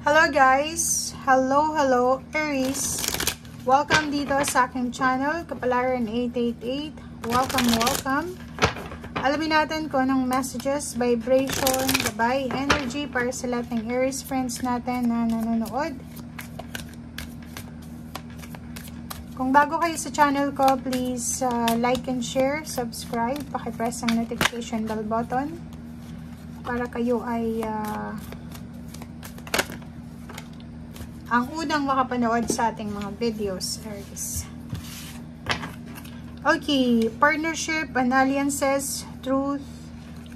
Hello guys! Hello Aries! Welcome dito sa aking channel, Kapalaran 888. Welcome! Alamin natin kung anong messages, vibration, gabay, energy para sa lahat ng Aries friends natin na nanonood. Kung bago kayo sa channel ko, please like and share, subscribe, pakipress ang notification bell button para kayo ay ang unang makapanood sa ating mga videos, Aries. Okay, partnership, and alliances, truth,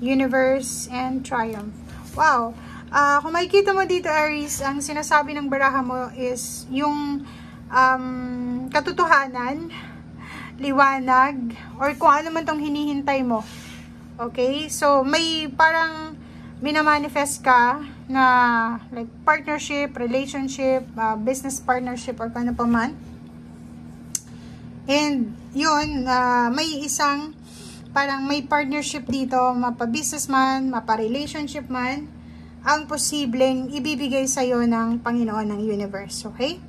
universe, and triumph. Wow! Kung makikita mo dito, Aries, ang sinasabi ng baraha mo is yung katotohanan, liwanag, or kung ano man tong hinihintay mo. Okay? So, may parang minamanifest ka na like partnership, relationship, business partnership, or kano pa man. And yun, may isang parang may partnership dito, mapa-business man, mapa-relationship man, ang posibleng ibibigay sa'yo ng Panginoon ng universe. Okay?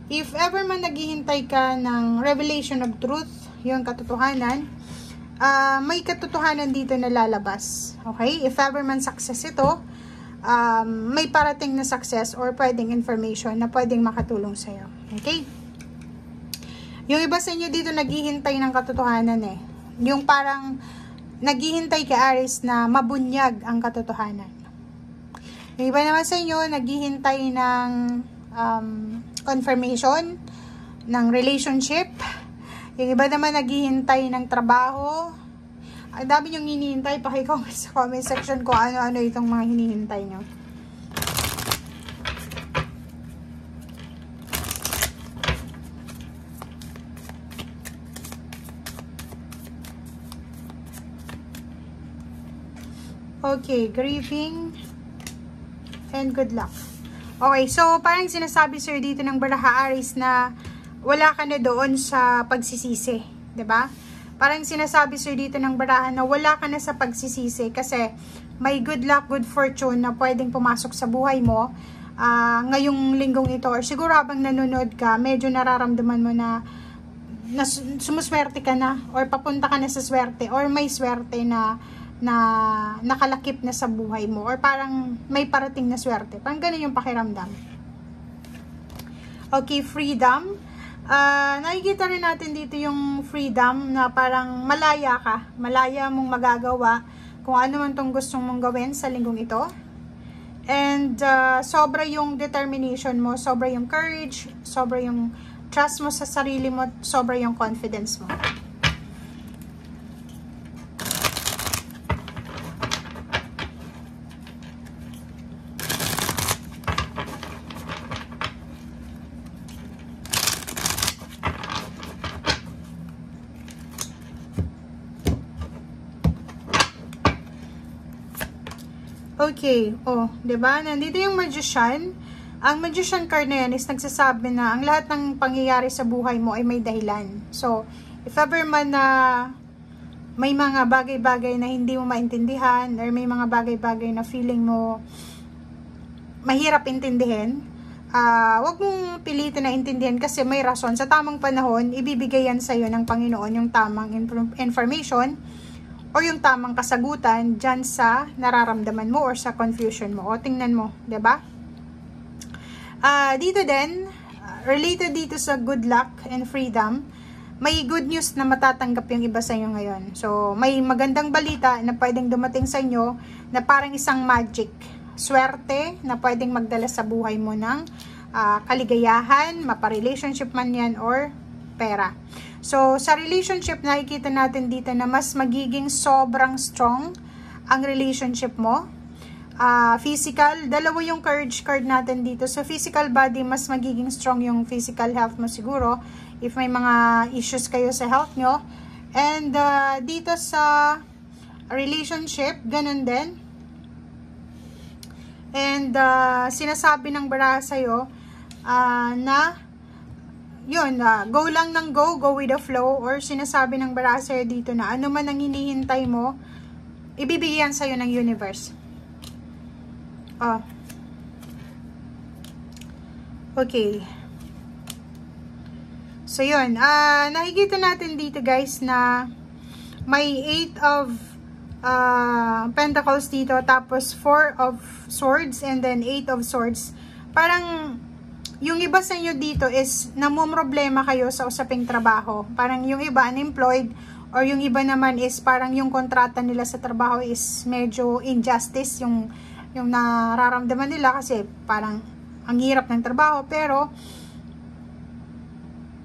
If ever man naghihintay ka ng revelation of truth, yung katotohanan, may katotohanan dito na lalabas. Okay? If ever man success ito, may parating na success or pwedeng information na pwedeng makatulong sa'yo. Okay? Yung iba sa inyo dito naghihintay ng katotohanan eh. Yung parang naghihintay ka, Aries, na mabunyag ang katotohanan. Yung iba naman sa inyo naghihintay ng confirmation ng relationship. Yung iba naman naghihintay ng trabaho. Ang dami niyong hinihintay. Paki-comment sa comment section kung ano-ano itong mga hinihintay niyo. Okay, grieving and good luck. Okay, so parang sinasabi sir dito ng baraha, Aries, na wala ka na doon sa pagsisisi, 'di ba? Parang sinasabi sir dito ng baraha na wala ka na sa pagsisisi kasi may good luck, good fortune na pwedeng pumasok sa buhay mo ngayong linggong ito, or siguro habang nanonood ka, medyo nararamdaman mo na sumuswerte ka na, or papunta ka na sa swerte, or may swerte na nakalakip na sa buhay mo, or parang may parating na swerte. Parang ganun yung pakiramdam. Okay, freedom. Nakikita rin natin dito yung freedom na parang malaya ka. Malaya mong magagawa kung ano man tong gustong mong gawin sa linggong ito. And sobra yung determination mo, sobra yung courage, sobra yung trust mo sa sarili mo, sobra yung confidence mo. Okay, diba? Nandito yung Magician. Ang Magician card na yan is nagsasabi na ang lahat ng pangyayari sa buhay mo ay may dahilan. So, if ever man na may mga bagay-bagay na hindi mo maintindihan, or may mga bagay-bagay na feeling mo mahirap intindihin, wag mong pilitin na intindihan kasi may rason. Sa tamang panahon, ibibigay yan sa'yo ng Panginoon yung tamang information o yung tamang kasagutan dyan sa nararamdaman mo or sa confusion mo. O tingnan mo, 'di ba? Dito din, related dito sa good luck and freedom, may good news na matatanggap yung iba sa inyo ngayon. So, may magandang balita na pwedeng dumating sa inyo na parang isang magic. Swerte na pwedeng magdala sa buhay mo ng kaligayahan, mapa-relationship man yan, or pera. So, sa relationship, nakikita natin dito na mas magiging sobrang strong ang relationship mo. Physical, dalawa yung courage card natin dito. So, physical body, mas magiging strong yung physical health mo siguro. If may mga issues kayo sa health nyo. And, dito sa relationship, ganun din. And, sinasabi ng baraha sa'yo, na yun, go lang ng go with the flow, or sinasabi ng baraha sa'yo dito na ano man ang hinihintay mo, ibibigyan sa'yo ng universe. Okay. So, yun. Nakikita natin dito, guys, na may 8 of Pentacles dito, tapos 4 of Swords, and then 8 of Swords. Parang, yung iba sa inyo dito is namumroblema kayo sa usaping trabaho. Parang yung iba unemployed, or yung iba naman is parang yung kontrata nila sa trabaho is medyo injustice, yung nararamdaman nila kasi parang ang hirap ng trabaho, pero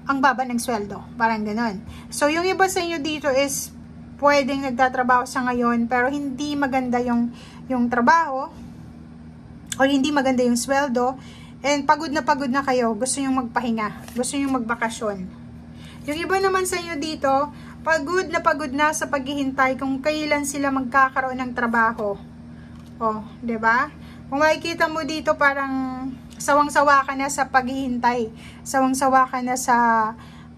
ang baba ng sweldo, parang ganon. So, yung iba sa inyo dito is pwedeng nagtatrabaho sa ngayon, pero hindi maganda yung trabaho, or hindi maganda yung sweldo, and pagod na kayo, gusto nyo magpahinga, gusto nyo magbakasyon. Yung iba naman sa inyo dito, pagod na sa paghihintay kung kailan sila magkakaroon ng trabaho. Oh, 'di ba? Kung makikita mo dito, parang sawang-sawa ka na sa paghihintay. Sawang-sawa ka na sa,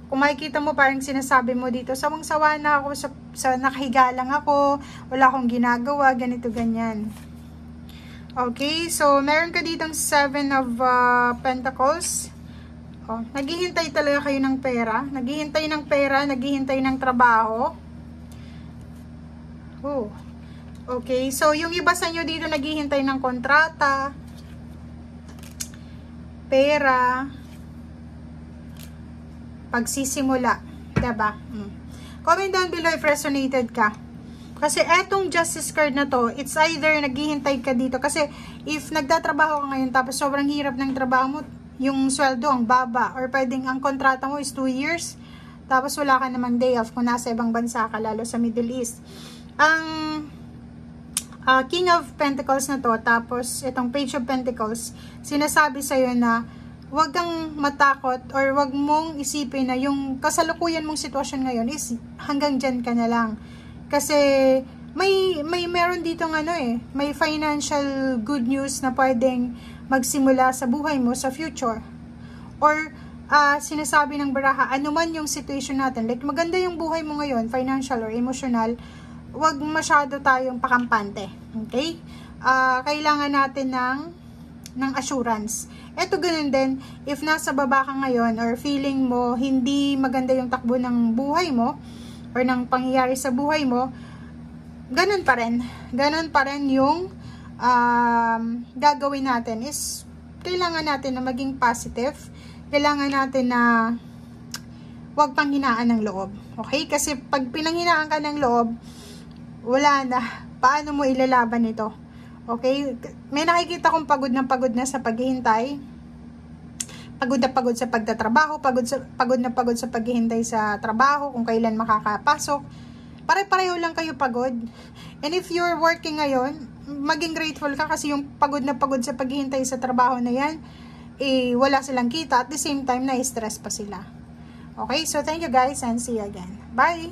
kung makikita mo, parang sinasabi mo dito, sawang-sawa na ako sa nakahiga lang ako, wala akong ginagawa, ganito, ganyan. Okay, so meron ka ditong 7 of Pentacles. Oh, naghihintay talaga kayo ng pera. Naghihintay ng pera, naghihintay ng trabaho. Oh. Okay, so yung iba sa inyo dito naghihintay ng kontrata, pera, pagsisimula, diba? Comment down below if resonated ka. Kasi etong Justice card na to, it's either naghihintay ka dito. Kasi if nagtatrabaho ka ngayon tapos sobrang hirap ng trabaho mo, yung sweldo ang baba, or pwedeng ang kontrata mo is 2 years, tapos wala ka namang day off kung nasa ibang bansa ka, lalo sa Middle East. Ang King of Pentacles na to, tapos itong Page of Pentacles, sinasabi sa'yo na huwag kang matakot, or huwag mong isipin na yung kasalukuyan mong sitwasyon ngayon is hanggang dyan ka na lang. Kasi may meron dito may financial good news na pwedeng magsimula sa buhay mo sa future. Or sinasabi ng baraha, anuman yung situation natin, like maganda yung buhay mo ngayon, financial or emotional, wag masyado tayong pakampante. Okay? Kailangan natin ng assurance. Eto ganun din, if nasa baba ka ngayon, or feeling mo hindi maganda yung takbo ng buhay mo, or ng pangyayari sa buhay mo, ganun pa rin. Ganun pa rin yung gagawin natin is, kailangan natin na maging positive. Kailangan natin na wag panghinaan ng loob. Okay? Kasi pag pinanghinaan ka ng loob, wala na. Paano mo ilalaban ito? Okay? May nakikita kong pagod na sa paghihintay. Pagod na pagod sa pagtatrabaho. Pagod na pagod sa paghihintay sa trabaho. Kung kailan makakapasok. Pare-pareho lang kayo pagod. And if you're working ngayon, maging grateful ka kasi yung pagod na pagod sa paghihintay sa trabaho na yan, wala silang kita. At the same time, na-stress pa sila. Okay? So, thank you guys and see you again. Bye!